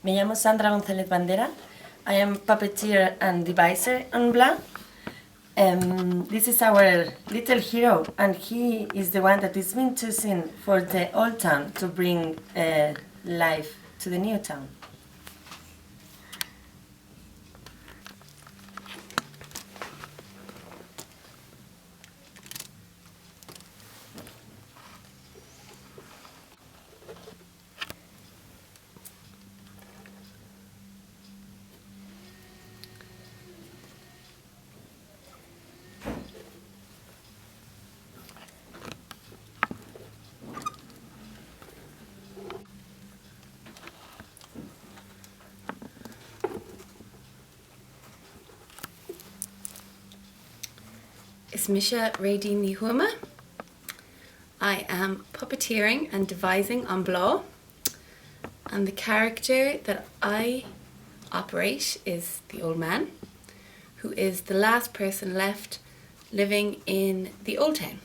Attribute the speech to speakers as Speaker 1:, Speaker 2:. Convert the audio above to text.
Speaker 1: Me llamo Sandra González Bandera. I am puppeteer and deviser on Bláth. This is our little hero, and he is the one that is been chosen for the old town to bring life to the new town.
Speaker 2: Is Misha Réidín ní Thuama. I am puppeteering and devising on Bláth, and the character that I operate is the old man, who is the last person left living in the old town.